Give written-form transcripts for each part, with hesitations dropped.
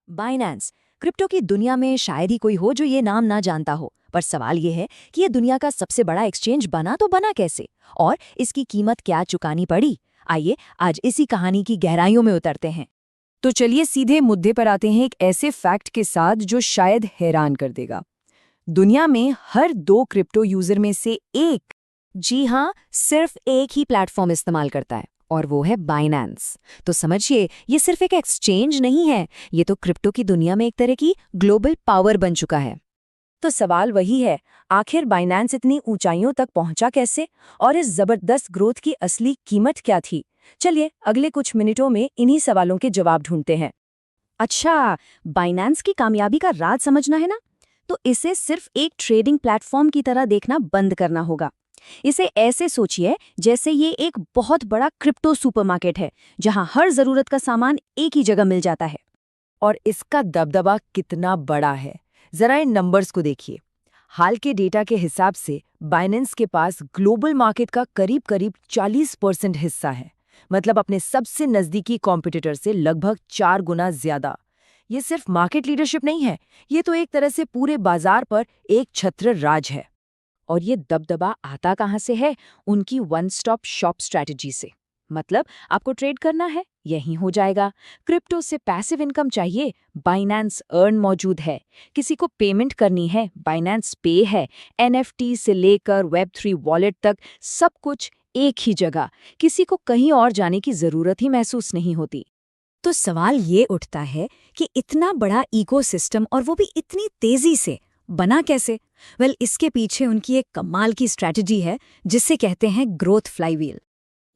Binance crypto की दुनिया में शायद ही कोई हो जो ये नाम ना जानता हो, पर सवाल ये है कि ये दुनिया का सबसे बड़ा एक्सचेंज बना तो बना कैसे और इसकी कीमत क्या चुकानी पड़ी। आइए आज इसी कहानी की गहराइयों में उतरते हैं। तो चलिए सीधे मुद्दे पर आते हैं, एक ऐसे फैक्ट के साथ जो शायद हैरान कर देगा। दुनिया में हर 2 क्रिप्टो यूजर में से एक, जी हाँ, सिर्फ एक ही प्लेटफॉर्म इस्तेमाल करता है और वो है बाइनेंस। तो समझिए, ये सिर्फ एक एक्सचेंज नहीं है, ये तो क्रिप्टो की दुनिया में एक तरह की ग्लोबल पावर बन चुका है। तो सवाल वही है, आखिर बाइनेंस इतनी ऊंचाइयों तक पहुंचा कैसे और इस जबरदस्त ग्रोथ की असली कीमत क्या थी? चलिए अगले कुछ मिनटों में इन्हीं सवालों के जवाब ढूंढते हैं। अच्छा, बाइनेंस की कामयाबी का राज समझना है ना, तो इसे सिर्फ एक ट्रेडिंग प्लेटफॉर्म की तरह देखना बंद करना होगा। इसे ऐसे सोचिए जैसे ये एक बहुत बड़ा क्रिप्टो सुपरमार्केट है जहां हर जरूरत का सामान एक ही जगह मिल जाता है। और इसका दबदबा कितना बड़ा है, जरा इन नंबर्स को देखिए। हाल के डेटा के हिसाब से बाइनेंस के पास ग्लोबल मार्केट का करीब 40% हिस्सा है, मतलब अपने सबसे नजदीकी कॉम्पिटिटर से लगभग 4 गुना ज्यादा। ये सिर्फ मार्केट लीडरशिप नहीं है, ये तो एक तरह से पूरे बाजार पर एक छत्र राज है। और ये दबदबा आता कहाँ से है? उनकी वन स्टॉप शॉप स्ट्रैटेजी से। मतलब आपको ट्रेड करना है, यहीं हो जाएगा। क्रिप्टो से पैसिव इनकम चाहिए, बाइनेंस अर्न मौजूद है। किसी को पेमेंट करनी है, बाइनेंस पे है। एनएफटी से लेकर वेब3 वॉलेट तक सब कुछ एक ही जगह, किसी को कहीं और जाने की जरूरत ही महसूस नहीं होती। तो सवाल ये उठता है कि इतना बड़ा इकोसिस्टम और वो भी इतनी तेजी से बना कैसे? इसके पीछे उनकी एक कमाल की स्ट्रैटेजी है जिसे कहते हैं ग्रोथ फ्लाईव्हील।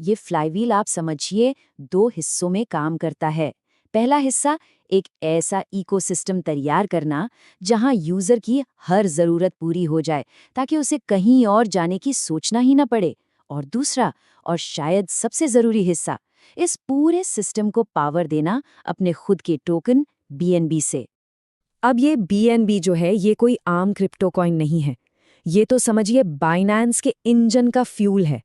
ये फ्लाईव्हील आप समझिए 2 हिस्सों में काम करता है। पहला हिस्सा, एक ऐसा इकोसिस्टम तैयार करना जहां यूजर की हर जरूरत पूरी हो जाए ताकि उसे कहीं और जाने की सोचना ही न पड़े। और दूसरा, और शायद सबसे जरूरी हिस्सा, इस पूरे सिस्टम को पावर देना अपने खुद के टोकन बीएनबी से। अब ये बीएनबी जो है, ये कोई आम क्रिप्टो कॉइन नहीं है। ये तो समझिए बाइनेंस के इंजन का फ्यूल है।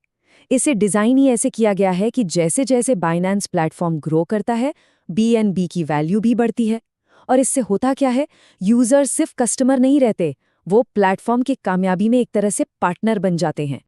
इसे डिजाइन ही ऐसे किया गया है कि जैसे जैसे बाइनेंस प्लेटफॉर्म ग्रो करता है, बीएनबी की वैल्यू भी बढ़ती है। और इससे होता क्या है, यूजर सिर्फ कस्टमर नहीं रहते, वो प्लेटफॉर्म की कामयाबी में एक तरह से पार्टनर बन जाते हैं।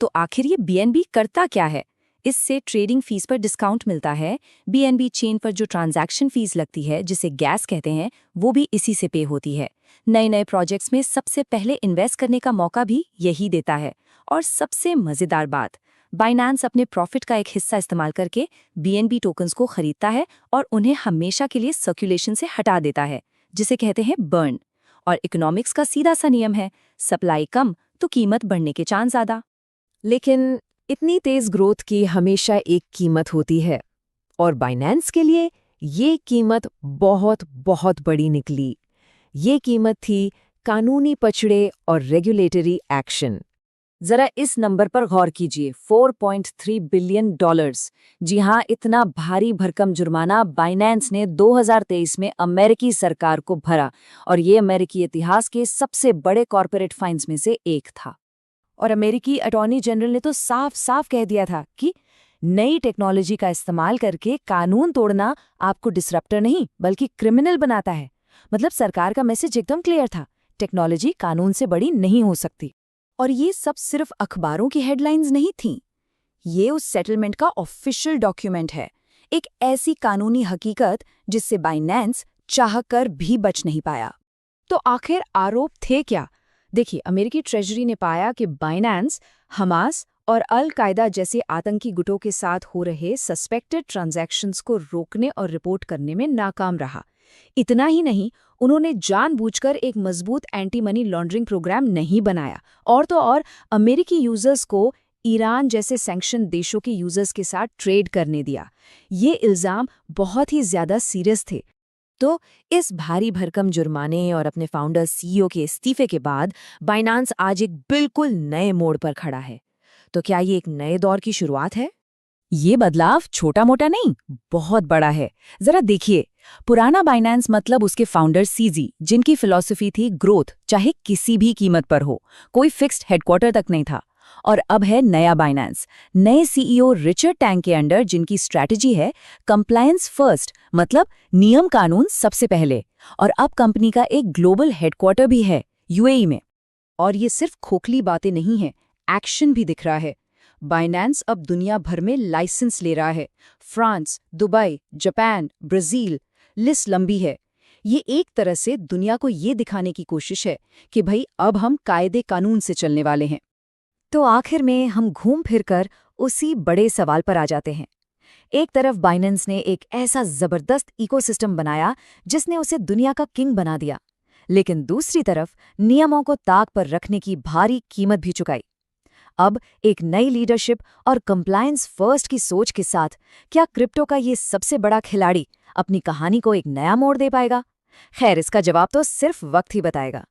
तो आखिर ये बीएनबी करता क्या है? इससे ट्रेडिंग फीस पर डिस्काउंट मिलता है। बीएनबी चेन पर जो ट्रांजैक्शन फीस लगती है, जिसे गैस कहते हैं, वो भी इसी से पे होती है। नए प्रोजेक्ट्स में सबसे पहले इन्वेस्ट करने का मौका भी यही देता है। और सबसे मजेदार बात, बाइनेंस अपने प्रॉफिट का एक हिस्सा इस्तेमाल करके बीएनबी टोकन्स को खरीदता है और उन्हें हमेशा के लिए सर्कुलेशन से हटा देता है, जिसे कहते हैं बर्न। और इकोनॉमिक्स का सीधा सा नियम है, सप्लाई कम तो कीमत बढ़ने के चांस ज्यादा। लेकिन इतनी तेज ग्रोथ की हमेशा एक कीमत होती है, और बाइनेंस के लिए ये कीमत बहुत बहुत बड़ी निकली। ये कीमत थी कानूनी पचड़े और रेगुलेटरी एक्शन। जरा इस नंबर पर गौर कीजिए, $4.3 बिलियन। जी हाँ, इतना भारी भरकम जुर्माना बाइनेंस ने 2023 में अमेरिकी सरकार को भरा, और ये अमेरिकी इतिहास के सबसे बड़े कॉर्पोरेट फाइन्स में से एक था। और अमेरिकी अटॉर्नी जनरल ने तो साफ साफ कह दिया था कि नई टेक्नोलॉजी का इस्तेमाल करके कानून तोड़ना आपको डिसरप्टर नहीं बल्कि क्रिमिनल बनाता है। मतलब सरकार का मैसेज एकदम क्लियर था, टेक्नोलॉजी कानून से बड़ी नहीं हो सकती। और ये सब सिर्फ अखबारों की हेडलाइंस नहीं थीं, ये उस सेटलमेंट का ऑफिशियल डॉक्यूमेंट है, एक ऐसी कानूनी हकीकत जिससे बाइनेंस चाहकर भी बच नहीं पाया। तो आखिर आरोप थे क्या? देखिए, अमेरिकी ट्रेजरी ने पाया कि बाइनेंस हमास और अल कायदा जैसे आतंकी गुटों के साथ हो रहे सस्पेक्टेड ट्रांजैक्शंस को रोकने और रिपोर्ट करने में नाकाम रहा। इतना ही नहीं, उन्होंने जानबूझकर एक मजबूत एंटी मनी लॉन्ड्रिंग प्रोग्राम नहीं बनाया, और तो और अमेरिकी यूजर्स को ईरान जैसे सैंक्शन देशों के यूजर्स के साथ ट्रेड करने दिया। ये इल्जाम बहुत ही ज्यादा सीरियस थे। तो इस भारी भरकम जुर्माने और अपने फाउंडर सीईओ के इस्तीफे के बाद बाइनेंस आज एक बिल्कुल नए मोड़ पर खड़ा है। तो क्या ये एक नए दौर की शुरुआत है? ये बदलाव छोटा मोटा नहीं, बहुत बड़ा है। जरा देखिए, पुराना बाइनेंस मतलब उसके फाउंडर सीजी, जिनकी फिलॉसफी थी ग्रोथ चाहे किसी भी कीमत पर हो, कोई फिक्स्ड हेडक्वार्टर तक नहीं था। और अब है नया बाइनेंस, नए सीईओ रिचर्ड टैंग के अंडर, जिनकी स्ट्रैटेजी है कंप्लायंस फर्स्ट, मतलब नियम कानून सबसे पहले। और अब कंपनी का एक ग्लोबल हेडक्वार्टर भी है यूएई में। और ये सिर्फ खोखली बातें नहीं हैं, एक्शन भी दिख रहा है। बाइनेंस अब दुनिया भर में लाइसेंस ले रहा है। France, Dubai, Japan, Brazil, list लंबी है। ये एक तरह से दुनिया को ये दिखाने की कोशिश है कि भाई अब हम कायदे कानून से चलने वाले हैं। तो आखिर में हम घूम फिरकर उसी बड़े सवाल पर आ जाते हैं। एक तरफ बाइनेंस ने एक ऐसा जबरदस्त इकोसिस्टम बनाया जिसने उसे दुनिया का किंग बना दिया, लेकिन दूसरी तरफ नियमों को ताक पर रखने की भारी कीमत भी चुकाई। अब एक नई लीडरशिप और कंप्लायंस फर्स्ट की सोच के साथ क्या क्रिप्टो का ये सबसे बड़ा खिलाड़ी अपनी कहानी को एक नया मोड़ दे पाएगा? खैर, इसका जवाब तो सिर्फ वक्त ही बताएगा।